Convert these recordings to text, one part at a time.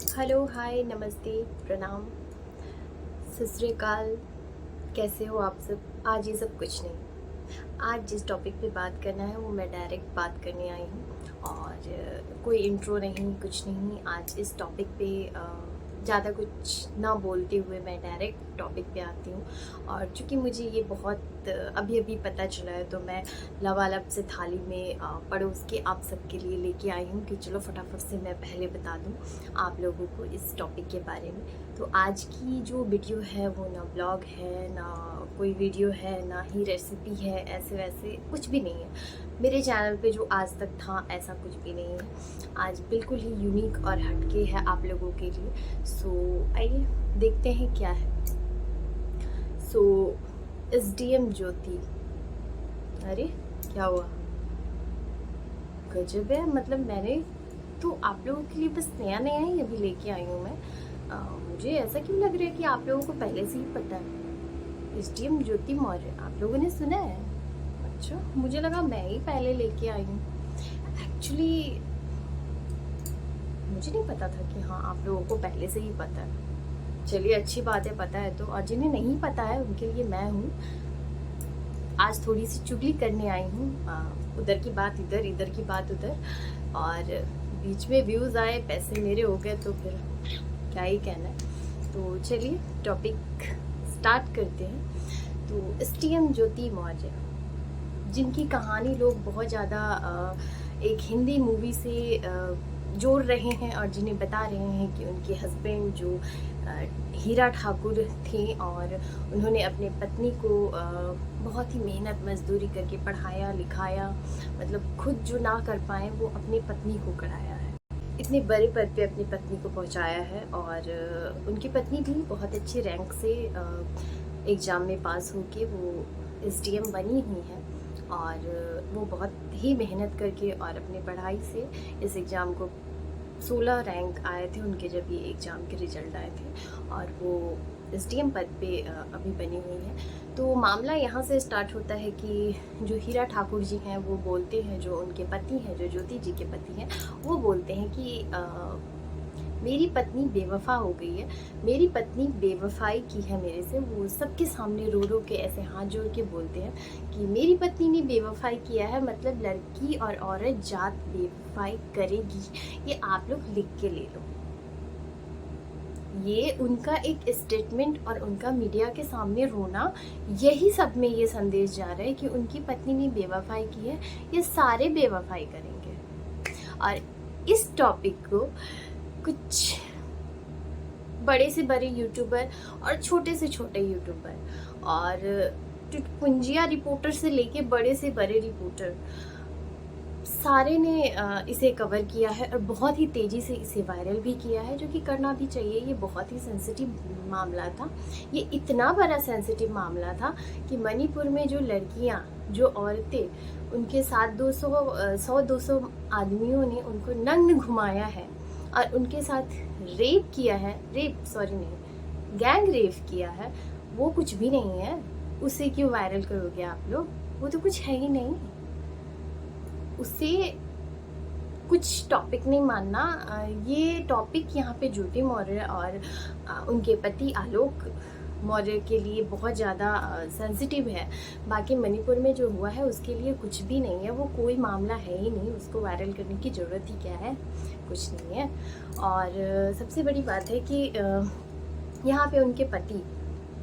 Hello, हाय, नमस्ते, प्रणाम, सत श्री अकाल। कैसे हो आप सब? आज ये सब कुछ नहीं। आज जिस टॉपिक पे बात करना है वो मैं डायरेक्ट बात करने आई हूँ और कोई इंट्रो नहीं, कुछ नहीं। आज इस टॉपिक पे ज़्यादा कुछ ना बोलते हुए मैं डायरेक्ट टॉपिक पे आती हूँ। और चूँकि मुझे ये बहुत अभी अभी पता चला है तो मैं लबालब से थाली में परोस के आप सबके लिए लेके आई हूँ कि चलो फटाफट से मैं पहले बता दूँ आप लोगों को इस टॉपिक के बारे में। तो आज की जो वीडियो है वो ना ब्लॉग है, ना कोई वीडियो है, ना ही रेसिपी है, ऐसे वैसे कुछ भी नहीं है। मेरे चैनल पे जो आज तक था ऐसा कुछ भी नहीं है। आज बिल्कुल ही यूनिक और हटके है आप लोगों के लिए। सो आइए देखते हैं क्या है। सो एसडीएम ज्योति, अरे क्या हुआ? गजब है, मतलब मैंने तो आप लोगों के लिए बस नया नया ही अभी लेके आई हूँ मैं। मुझे ऐसा क्यों लग रहा है कि आप लोगों को पहले से ही पता है। एसडीएम ज्योति मौर्य आप लोगों ने सुना है? अच्छा, मुझे लगा मैं ही पहले लेके आई हूँ। एक्चुअली मुझे नहीं पता था कि हाँ आप लोगों को पहले से ही पता है। चलिए अच्छी बात है, पता है तो। और जिन्हें नहीं पता है उनके लिए मैं हूँ। आज थोड़ी सी चुगली करने आई हूँ, उधर की बात इधर, इधर की बात उधर, और बीच में व्यूज़ आए, पैसे मेरे हो गए तो फिर क्या ही कहना है। तो चलिए टॉपिक स्टार्ट करते हैं। तो एसडीएम ज्योति मौर्य, जिनकी कहानी लोग बहुत ज़्यादा एक हिंदी मूवी से जोड़ रहे हैं और जिन्हें बता रहे हैं कि उनके हस्बैंड जो हीरा ठाकुर थे और उन्होंने अपने पत्नी को बहुत ही मेहनत मजदूरी करके पढ़ाया लिखाया, मतलब खुद जो ना कर पाए वो अपनी पत्नी को कराया है। इतने बड़े पद पे अपनी पत्नी को पहुंचाया है और उनकी पत्नी भी बहुत अच्छे रैंक से एग्ज़ाम में पास होके वो एसडीएम बनी हुई है। और वो बहुत ही मेहनत करके और अपनी पढ़ाई से इस एग्ज़ाम को 16 रैंक आए थे उनके जब ये एग्ज़ाम के रिज़ल्ट आए थे और वो एसडीएम पद पे अभी बनी हुई है। तो मामला यहाँ से स्टार्ट होता है कि जो हीरा ठाकुर जी हैं वो बोलते हैं, जो उनके पति हैं, जो ज्योति जी के पति हैं, वो बोलते हैं कि मेरी पत्नी बेवफा हो गई है, मेरी पत्नी बेवफाई की है मेरे से। वो सबके सामने रो रो के ऐसे हाथ जोड़ के बोलते हैं कि मेरी पत्नी ने बेवफाई किया है, मतलब लड़की और औरत जात बेवफाई करेगी। ये आप लोग लिख के ले लो। ये उनका एक स्टेटमेंट और उनका मीडिया के सामने रोना, यही सब में ये संदेश जा रहा है कि उनकी पत्नी ने बेवफाई की है, ये सारे बेवफाई करेंगे। और इस टॉपिक को कुछ बड़े से बड़े यूट्यूबर और छोटे से छोटे यूट्यूबर और टुटपुंजिया रिपोर्टर से लेके बड़े से बड़े रिपोर्टर सारे ने इसे कवर किया है और बहुत ही तेज़ी से इसे वायरल भी किया है, जो कि करना भी चाहिए। ये बहुत ही सेंसिटिव मामला था। ये इतना बड़ा सेंसिटिव मामला था कि मणिपुर में जो लड़कियां, जो औरतें, उनके साथ 100-200 आदमियों ने उनको नग्न घुमाया है और उनके साथ रेप किया है, गैंग रेप किया है, वो कुछ भी नहीं है। उसे क्यों वायरल करोगे आप लोग? वो तो कुछ है ही नहीं। उसे कुछ टॉपिक नहीं मानना। ये टॉपिक यहाँ पे ज्योति मौर्य और उनके पति आलोक मौर्य के लिए बहुत ज़्यादा सेंसिटिव है। बाकी मणिपुर में जो हुआ है उसके लिए कुछ भी नहीं है, वो कोई मामला है ही नहीं। उसको वायरल करने की ज़रूरत ही क्या है? कुछ नहीं है। और सबसे बड़ी बात है कि यहाँ पे उनके पति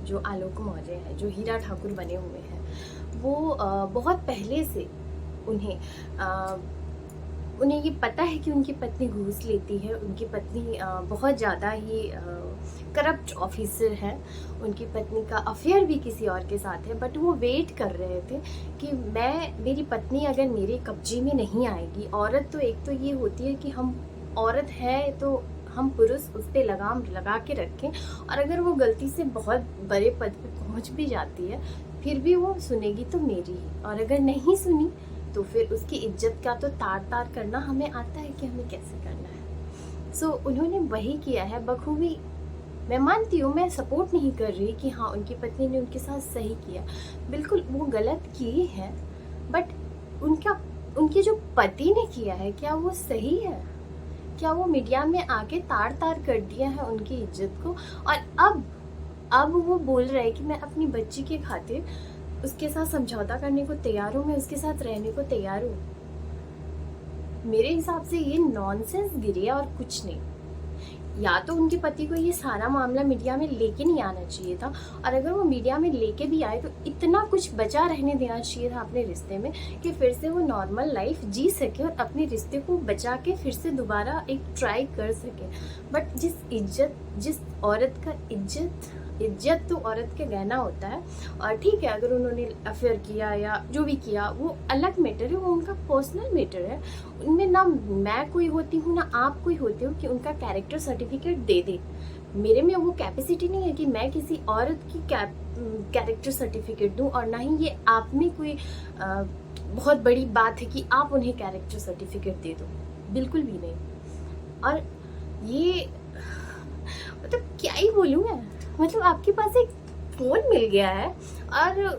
जो आलोक मौर्य है, जो हीरा ठाकुर बने हुए हैं, वो बहुत पहले से उन्हें ये पता है कि उनकी पत्नी घूस लेती है। उनकी पत्नी बहुत ज़्यादा ही करप्ट ऑफिसर है। उनकी पत्नी का अफेयर भी किसी और के साथ है, बट वो वेट कर रहे थे कि मेरी पत्नी अगर मेरे कब्जे में नहीं आएगी। औरत तो एक तो ये होती है कि हम औरत है तो हम पुरुष उस पर लगाम लगा के रखें, और अगर वो गलती से बहुत बड़े पद पे पहुंच भी जाती है फिर भी वो सुनेगी तो मेरी ही, और अगर नहीं सुनी तो फिर उसकी इज्जत का तो तार तार करना हमें आता है कि हमें कैसे करना है। सो उन्होंने वही किया है बखूबी। मैं मानती हूँ, मैं सपोर्ट नहीं कर रही कि हाँ उनकी पत्नी ने उनके साथ सही किया, बिल्कुल वो गलत की है, बट उनके जो पति ने किया है क्या वो सही है? क्या वो मीडिया में आके तार तार कर दिया है उनकी इज्जत को। और अब वो बोल रहे हैं कि मैं अपनी बच्ची के खातिर उसके साथ समझौता करने को तैयार हूँ, मैं उसके साथ रहने को तैयार हूँ। मेरे हिसाब से ये नॉनसेंस गिरी है और कुछ नहीं। या तो उनके पति को ये सारा मामला मीडिया में लेके नहीं आना चाहिए था, और अगर वो मीडिया में लेके भी आए तो इतना कुछ बचा रहने देना चाहिए था अपने रिश्ते में कि फिर से वो नॉर्मल लाइफ जी सके और अपने रिश्ते को बचा के फिर से दोबारा एक ट्राई कर सके। बट जिस औरत का इज्जत तो औरत के गहना होता है। और ठीक है, अगर उन्होंने अफेयर किया या जो भी किया वो अलग मैटर है, वो उनका पर्सनल मैटर है। उनमें ना मैं कोई होती हूँ ना आप कोई होते हो कि उनका कैरेक्टर सर्टिफिकेट दे दे। मेरे में वो कैपेसिटी नहीं है कि मैं किसी औरत की कैरेक्टर सर्टिफिकेट दूँ, और ना ही ये आप में कोई बहुत बड़ी बात है कि आप उन्हें कैरेक्टर सर्टिफिकेट दे दो, बिल्कुल भी नहीं। और ये मतलब क्या ही बोलूँ मैं, मतलब आपके पास एक फोन मिल गया है और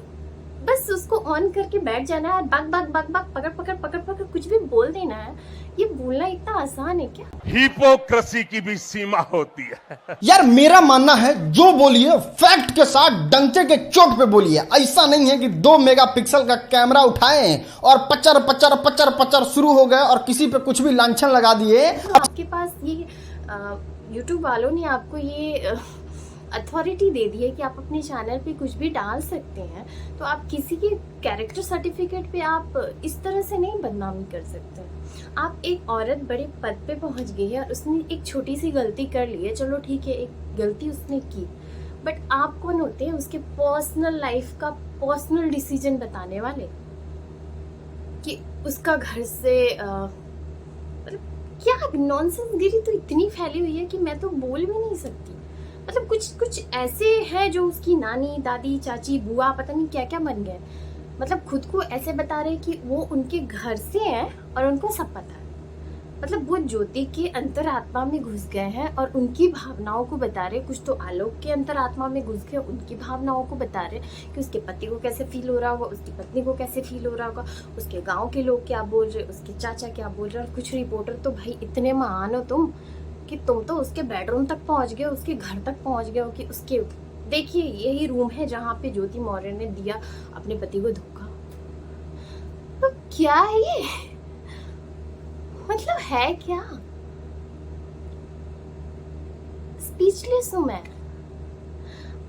बस उसको ऑन करके बैठ जाना है, बक बक बक बक पकड़ कुछ भी बोल देना है। ये बोलना इतना आसान है क्या? हिपोक्रेसी की भी सीमा होती है। यार मेरा मानना है जो बोलिए फैक्ट के साथ डंके के चोट पे बोलिए। ऐसा नहीं है कि 2 मेगापिक्सल का कैमरा उठाए और पचर शुरू हो गए और किसी पे कुछ भी लांछन लगा दिए। तो आपके पास ये यूट्यूब वालों ने आपको ये अथॉरिटी दे दी है कि आप अपने चैनल पे कुछ भी डाल सकते हैं, तो आप किसी के कैरेक्टर सर्टिफिकेट पे आप इस तरह से नहीं बदनामी कर सकते। आप एक औरत बड़े पद पे पहुंच गई है और उसने एक छोटी सी गलती कर ली है, चलो ठीक है, एक गलती उसने की, बट आप कौन होते हैं उसके पर्सनल लाइफ का पर्सनल डिसीजन बताने वाले? कि उसका घर से मतलब क्या नॉनसेंस गिरी तो इतनी फैली हुई है कि मैं तो बोल भी नहीं सकती। मतलब कुछ ऐसे हैं जो उसकी नानी, दादी, चाची, बुआ, पता नहीं क्या क्या बन गए। मतलब खुद को ऐसे बता रहे कि वो उनके घर से हैं और उनको सब पता है। मतलब वो ज्योति के अंतरात्मा में घुस गए हैं और उनकी भावनाओं को बता रहे। कुछ तो आलोक के अंतरात्मा में घुस गए, उनकी भावनाओं को बता रहे कि उसके पति को कैसे फील हो रहा होगा, उसकी पत्नी को कैसे फील हो रहा होगा, उसके गाँव के लोग क्या बोल रहे, उसके चाचा क्या बोल रहे। और कुछ रिपोर्टर तो भाई इतने महान हो तुम कि तुम तो उसके बेडरूम तक पहुंच गए, उसके घर तक पहुंच गए हो कि उसके देखिए यही रूम है जहां पे ज्योति मौर्य ने दिया अपने पति को धोखा। तो क्या है ये, मतलब है क्या? स्पीचलेस हूं मैं।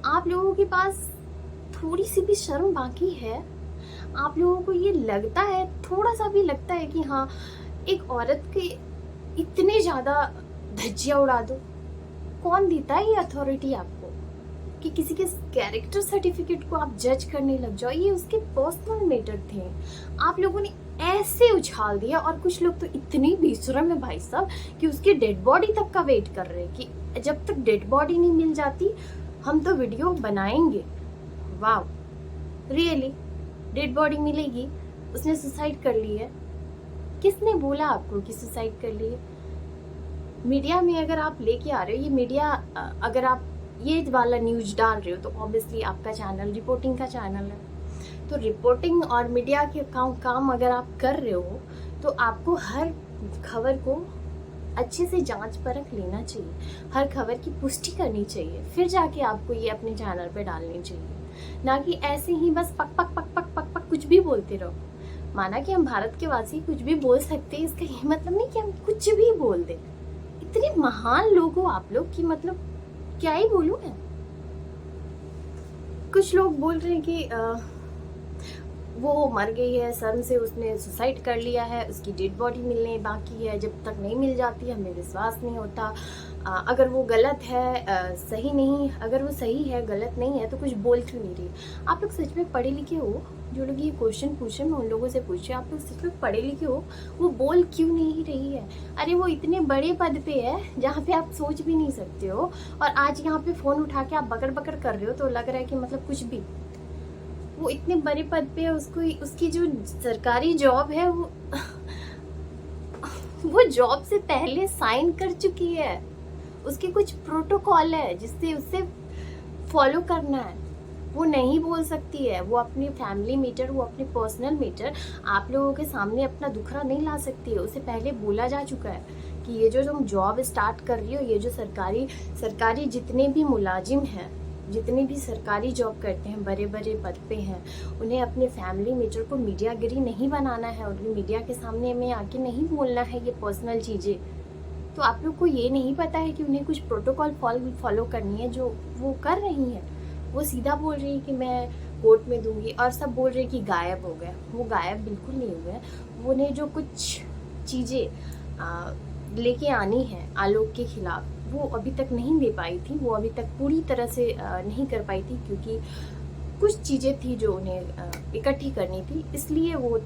आप लोगों के पास थोड़ी सी भी शर्म बाकी है? आप लोगों को ये लगता है, थोड़ा सा भी लगता है कि हाँ एक औरत के इतने ज्यादा धज्जियां उड़ा दो? कौन देता है ये अथॉरिटी आपको कि किसी के कैरेक्टर सर्टिफिकेट को आप जज करने लग जाओ? ये उसके पर्सनल मैटर थे, आप लोगों ने ऐसे उछाल दिया। और कुछ लोग तो इतनी बेशरम है भाई साहब कि उसकी डेड बॉडी तक का वेट कर रहे हैं कि जब तक डेड बॉडी नहीं मिल जाती हम तो वीडियो बनाएंगे। वाह, रियली डेड बॉडी मिलेगी? उसने सुसाइड कर ली है? किसने बोला आपको कि सुसाइड कर ली है? मीडिया में अगर आप लेके आ रहे हो, ये मीडिया अगर आप ये वाला न्यूज डाल रहे हो तो ऑब्वियसली आपका चैनल रिपोर्टिंग का चैनल है। तो रिपोर्टिंग और मीडिया के काम अगर आप कर रहे हो तो आपको हर खबर को अच्छे से जांच परख लेना चाहिए, हर खबर की पुष्टि करनी चाहिए, फिर जाके आपको ये अपने चैनल पे डालनी चाहिए। ना कि ऐसे ही बस पक पक पक पक पक पक कुछ भी बोलते रहो। माना कि हम भारत के वासी कुछ भी बोल सकते हैं, इसका ये मतलब नहीं कि हम कुछ भी बोल दें। इतने महान लोग हो आप लोग कि मतलब क्या ही बोलूं मैं। कुछ लोग बोल रहे हैं कि वो मर गई है, शर्म से उसने सुसाइड कर लिया है, उसकी डेड बॉडी मिलने बाकी है, जब तक नहीं मिल जाती हमें विश्वास नहीं होता। अगर वो गलत है, सही नहीं, अगर वो सही है गलत नहीं है तो कुछ बोल क्यों नहीं रही? आप लोग सच में पढ़े लिखे हो? जो लोग ये क्वेश्चन पूछे मैं उन लोगों से पूछे, आप लोग सच में पढ़े लिखे हो? वो बोल क्यों नहीं रही है? अरे वो इतने बड़े पद पे है जहाँ पे आप सोच भी नहीं सकते हो, और आज यहाँ पे फोन उठा के आप बकर बकर कर रहे हो तो लग रहा है कि मतलब कुछ भी। वो इतने बड़े पद पे है, उसको उसकी जो सरकारी जॉब है वो जॉब से पहले साइन कर चुकी है। उसके कुछ प्रोटोकॉल है जिससे उससे फॉलो करना है, वो नहीं बोल सकती है। वो अपनी फैमिली मैटर, वो अपने पर्सनल मैटर आप लोगों के सामने अपना दुखड़ा नहीं ला सकती है। उसे पहले बोला जा चुका है कि ये जो तुम जॉब स्टार्ट कर रही हो, ये जो सरकारी जितने भी मुलाजिम हैं, जितने भी सरकारी जॉब करते हैं, बड़े बड़े पद पे हैं, उन्हें अपने फैमिली मैटर को मीडियागिरी नहीं बनाना है, उन्हें मीडिया के सामने में आके नहीं बोलना है ये पर्सनल चीज़ें। तो आप लोग को ये नहीं पता है कि उन्हें कुछ प्रोटोकॉल फॉलो करनी है जो वो कर रही हैं। वो सीधा बोल रही है कि मैं कोर्ट में दूंगी, और सब बोल रहे हैं कि गायब हो गया। वो गायब बिल्कुल नहीं हुए हैं। उन्हें जो कुछ चीज़ें लेके आनी है आलोक के खिलाफ, वो अभी तक नहीं दे पाई थी, वो अभी तक पूरी तरह से नहीं कर पाई थी, क्योंकि कुछ चीज़ें थी जो उन्हें इकट्ठी करनी थी, इसलिए वो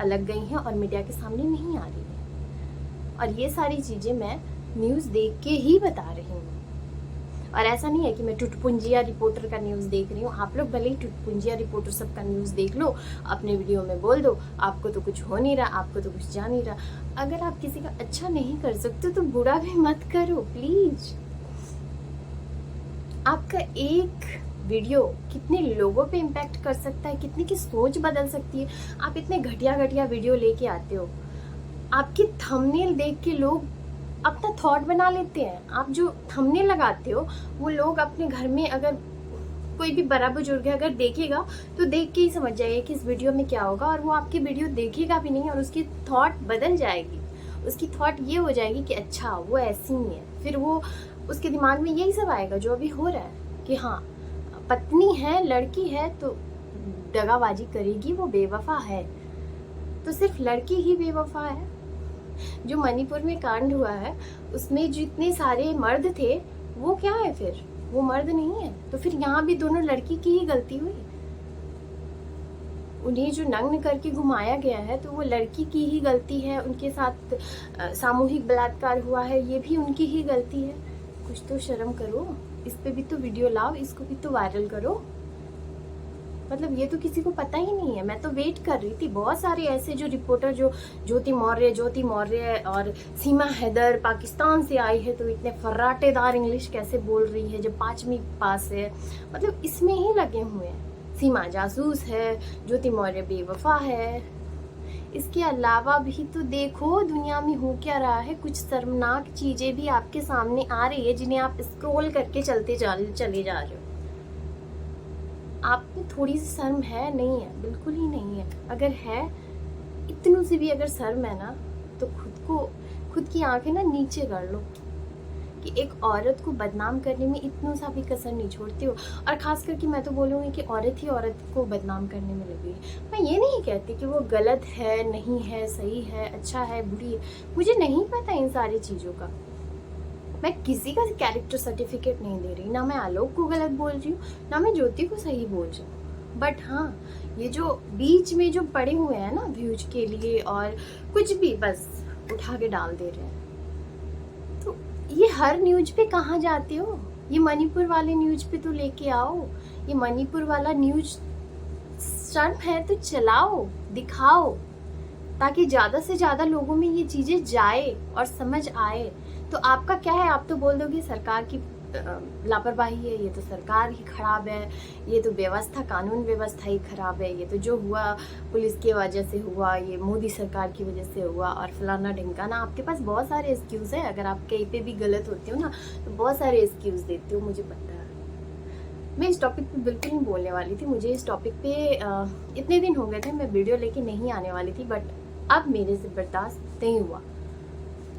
अलग गई हैं और मीडिया के सामने नहीं आ रही है। और ये सारी चीज़ें मैं न्यूज़ देख के ही बता रही हूँ, और ऐसा नहीं है कि मैं टुटपुंजिया रिपोर्टर का न्यूज़ देख रही हूँ। आप लोग भले ही टुटपुंजिया रिपोर्टर सबका न्यूज़ देख लो, अपने वीडियो में बोल दो, आपको तो कुछ हो नहीं रहा, आपको तो कुछ जा नहीं रहा। अगर आप किसी का अच्छा नहीं कर सकते तो बुरा भी मत करो प्लीज। आपका एक वीडियो कितने लोगों पे इम्पैक्ट कर सकता है, कितने की सोच बदल सकती है। आप इतने घटिया घटिया वीडियो लेके आते हो, आपकी थंबनेल देख के लोग अपना थॉट बना लेते हैं। आप जो थंबनेल लगाते हो वो लोग अपने घर में, अगर कोई भी बड़ा बुजुर्ग है अगर देखेगा तो देख के ही समझ जाएगा कि इस वीडियो में क्या होगा, और वो आपकी वीडियो देखेगा भी नहीं और उसकी थॉट बदल जाएगी। उसकी थॉट ये हो जाएगी कि अच्छा वो ऐसी ही है। फिर वो उसके दिमाग में यही सब आएगा जो अभी हो रहा है कि हाँ पत्नी है, लड़की है तो दगाबाजी करेगी, वो बेवफा है। तो सिर्फ लड़की ही बेवफा है? जो मणिपुर में कांड हुआ है उसमें जितने सारे मर्द थे वो क्या है, फिर वो मर्द नहीं है? तो फिर यहाँ भी दोनों लड़की की ही गलती हुई। उन्हें जो नग्न करके घुमाया गया है तो वो लड़की की ही गलती है। उनके साथ सामूहिक बलात्कार हुआ है, ये भी उनकी ही गलती है। कुछ तो शर्म करो, इस पे भी तो वीडियो लाओ, इसको भी तो वायरल करो। मतलब ये तो किसी को पता ही नहीं है। मैं तो वेट कर रही थी, बहुत सारे ऐसे जो रिपोर्टर, जो ज्योति मौर्य और सीमा हैदर पाकिस्तान से आई है तो इतने फर्राटेदार इंग्लिश कैसे बोल रही है जब 5वीं पास है, मतलब इसमें ही लगे हुए हैं। सीमा जासूस है, ज्योति मौर्य बेवफा है। इसके अलावा भी तो देखो दुनिया में हो क्या रहा है। कुछ शर्मनाक चीजें भी आपके सामने आ रही है जिन्हें आप स्क्रॉल करके चले जा रहे हो। आप में थोड़ी सी शर्म है? नहीं है, बिल्कुल ही नहीं है। अगर है इतनों से भी अगर शर्म है ना तो खुद की आंखें ना नीचे कर लो कि एक औरत को बदनाम करने में इतनों सा भी कसर नहीं छोड़ती हो। और खास करके मैं तो बोलूँगी कि औरत ही औरत को बदनाम करने में लगी है। मैं ये नहीं कहती कि वो गलत है, नहीं है, सही है, अच्छा है, बुरी है, मुझे नहीं पता इन सारी चीज़ों का। मैं किसी का कैरेक्टर सर्टिफिकेट नहीं दे रही, ना मैं आलोक को गलत बोल रही हूँ, ना मैं ज्योति को सही बोल रही हूँ। बट हाँ, ये जो बीच में जो पड़े हुए हैं ना व्यूज के लिए और कुछ भी बस उठा के डाल दे रहे हैं, तो ये हर न्यूज पे कहाँ जाते हो? ये मणिपुर वाले न्यूज पे तो लेके आओ। ये मणिपुर वाला न्यूज शर्म है तो चलाओ, दिखाओ, ताकि ज़्यादा से ज़्यादा लोगों में ये चीज़ें जाए और समझ आए। तो आपका क्या है? आप तो बोल दोगे सरकार की लापरवाही है, ये तो सरकार ही खराब है, ये तो व्यवस्था, कानून व्यवस्था ही खराब है, ये तो जो हुआ पुलिस की वजह से हुआ, ये मोदी सरकार की वजह से हुआ, और फलाना ढिमकाना। आपके पास बहुत सारे एक्सक्यूज़ है। अगर आप कहीं पे भी गलत होती हो ना तो बहुत सारे एक्सक्यूज़ देते हो, मुझे पता है। मैं इस टॉपिक पे बिल्कुल नहीं बोलने वाली थी। मुझे इस टॉपिक पे इतने दिन हो गए थे मैं वीडियो लेके नहीं आने वाली थी, बट अब मेरे से बर्दाश्त नहीं हुआ,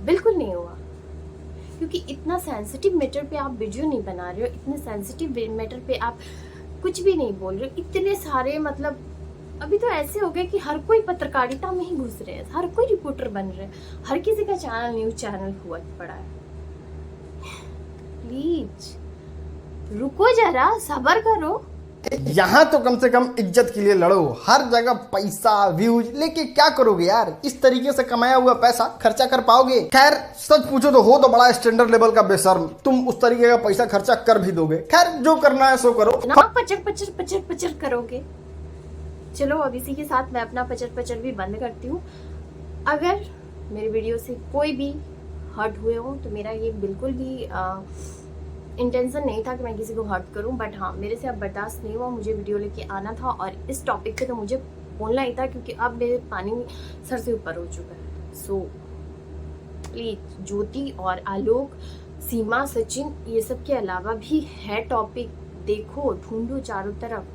बिल्कुल नहीं हुआ। क्योंकि इतना सेंसिटिव मैटर पे आप वीडियो नहीं बना रहे हो, इतने सेंसिटिव मैटर पे आप कुछ भी नहीं बोल रहे हो। इतने सारे, मतलब अभी तो ऐसे हो गए कि हर कोई पत्रकारिता में ही घुस रहे हैं, हर कोई रिपोर्टर बन रहे हैं, हर किसी का चैनल, न्यूज चैनल हुआ पड़ा है। प्लीज रुको जरा, सब्र करो। यहाँ तो कम से कम इज्जत के लिए लड़ो। हर जगह पैसा, व्यूज लेके क्या करोगे यार? इस तरीके से कमाया हुआ पैसा खर्चा कर पाओगे? खैर सच पूछो तो हो तो बड़ा स्टैंडर्ड लेवल का बेशर्म, तुम उस तरीके का पैसा खर्चा कर भी दोगे। खैर जो करना है सो करो ना, पचर पचर पचर पचर करोगे। चलो अब इसी के साथ मैं अपना पचर पचर भी बंद करती हूँ। अगर मेरे वीडियो से कोई भी हर्ट हुए हो तो मेरा ये बिल्कुल भी इंटेंशन नहीं था कि मैं किसी को हर्ट करूं, बट हाँ मेरे से अब बर्दाश्त नहीं हुआ, मुझे वीडियो लेके आना था और इस टॉपिक पे तो मुझे बोलना ही था, क्योंकि अब मेरे पानी सर से ऊपर हो चुका है। सो प्लीज ज्योति और आलोक, सीमा, सचिन, ये सब के अलावा भी है टॉपिक, देखो ढूंढो चारों तरफ।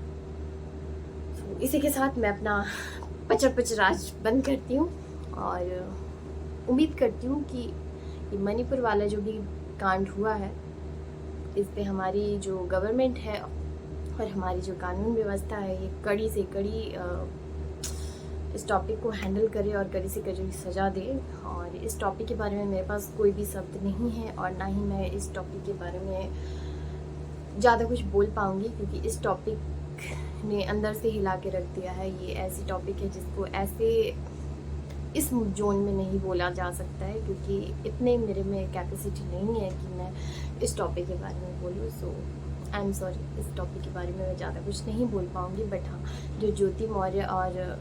तो इसी के साथ मैं अपना पचर पचर आज बंद करती हूँ और उम्मीद करती हूँ कि ये मणिपुर वाला जो भी कांड हुआ है, इस पे हमारी जो गवर्नमेंट है और हमारी जो कानून व्यवस्था है, ये कड़ी से कड़ी इस टॉपिक को हैंडल करे और कड़ी से कड़ी सज़ा दे। और इस टॉपिक के बारे में मेरे पास कोई भी शब्द नहीं है और ना ही मैं इस टॉपिक के बारे में ज़्यादा कुछ बोल पाऊँगी, क्योंकि इस टॉपिक ने अंदर से हिला के रख दिया है। ये ऐसी टॉपिक है जिसको ऐसे इस जोन में नहीं बोला जा सकता है, क्योंकि इतने मेरे में कैपेसिटी नहीं है कि मैं इस टॉपिक के बारे में बोलूँ। सो आई एम सॉरी, इस टॉपिक के बारे में मैं ज़्यादा कुछ नहीं बोल पाऊँगी। बट हाँ, जो ज्योति मौर्य और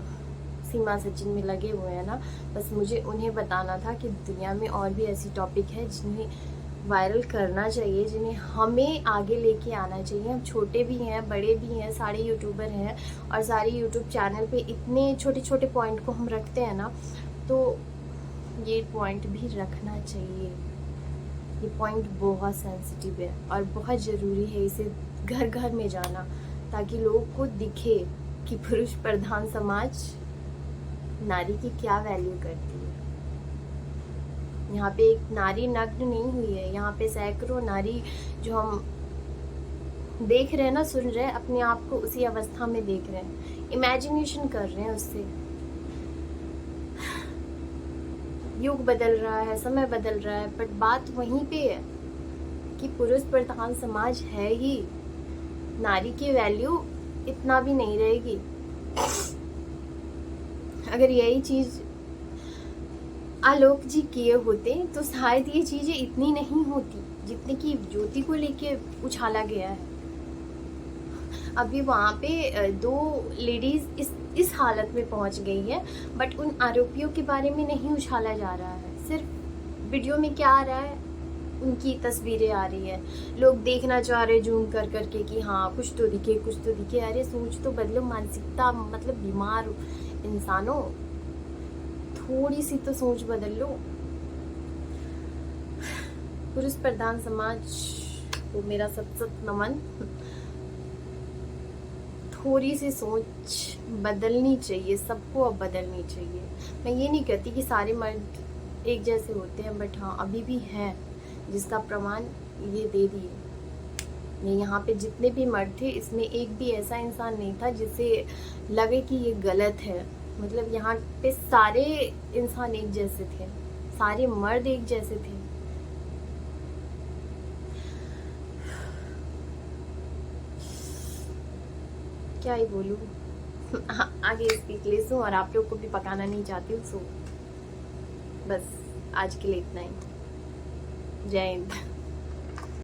सीमा सचिन में लगे हुए हैं ना, बस मुझे उन्हें बताना था कि दुनिया में और भी ऐसी टॉपिक है जिन्हें वायरल करना चाहिए, जिन्हें हमें आगे लेके आना चाहिए। हम छोटे भी हैं, बड़े भी हैं, सारे यूट्यूबर हैं और सारे यूट्यूब चैनल पे इतने छोटे छोटे पॉइंट को हम रखते हैं ना, तो ये पॉइंट भी रखना चाहिए। ये पॉइंट बहुत सेंसिटिव है और बहुत ज़रूरी है इसे घर घर में जाना, ताकि लोगों को दिखे कि पुरुष प्रधान समाज नारी की क्या वैल्यू करती है। यहाँ पे एक नारी नग्न नहीं हुई है, यहाँ पे सैकड़ों नारी जो हम देख रहे हैं ना, सुन रहे हैं, अपने आप को उसी अवस्था में देख रहे हैं, इमेजिनेशन कर रहे हैं उससे। युग बदल रहा है, समय बदल रहा है, बट बात वहीं पे है कि पुरुष प्रधान समाज है ही, नारी की वैल्यू इतना भी नहीं रहेगी। अगर यही चीज आलोक जी किए होते तो शायद ये चीजें इतनी नहीं होती जितनी कि ज्योति को लेके उछाला गया है। अभी वहाँ पे 2 लेडीज इस हालत में पहुँच गई है, बट उन आरोपियों के बारे में नहीं उछाला जा रहा है। सिर्फ वीडियो में क्या आ रहा है, उनकी तस्वीरें आ रही है, लोग देखना चाह रहे जूम कर करके कि हाँ कुछ तो दिखे, कुछ तो दिखे। अरे सोच तो बदलो, मानसिकता मतलब बीमार इंसानों, थोड़ी सी तो सोच बदल लो। पुरुष प्रधान समाज को मेरा सत नमन। थोड़ी सी सोच बदलनी चाहिए, सबको अब बदलनी चाहिए। मैं ये नहीं कहती कि सारे मर्द एक जैसे होते हैं, बट हाँ अभी भी हैं जिसका प्रमाण ये दे दिए। ये यहाँ पे जितने भी मर्द थे, इसमें एक भी ऐसा इंसान नहीं था जिसे लगे कि ये गलत है। मतलब यहाँ पे सारे इंसान एक जैसे थे, सारे मर्द एक जैसे थे। क्या ही बोलूँ, आगे स्पीकलेस हूँ और आप लोग को भी पकाना नहीं चाहती हूँ। सो बस आज के लिए इतना ही। जय हिंद।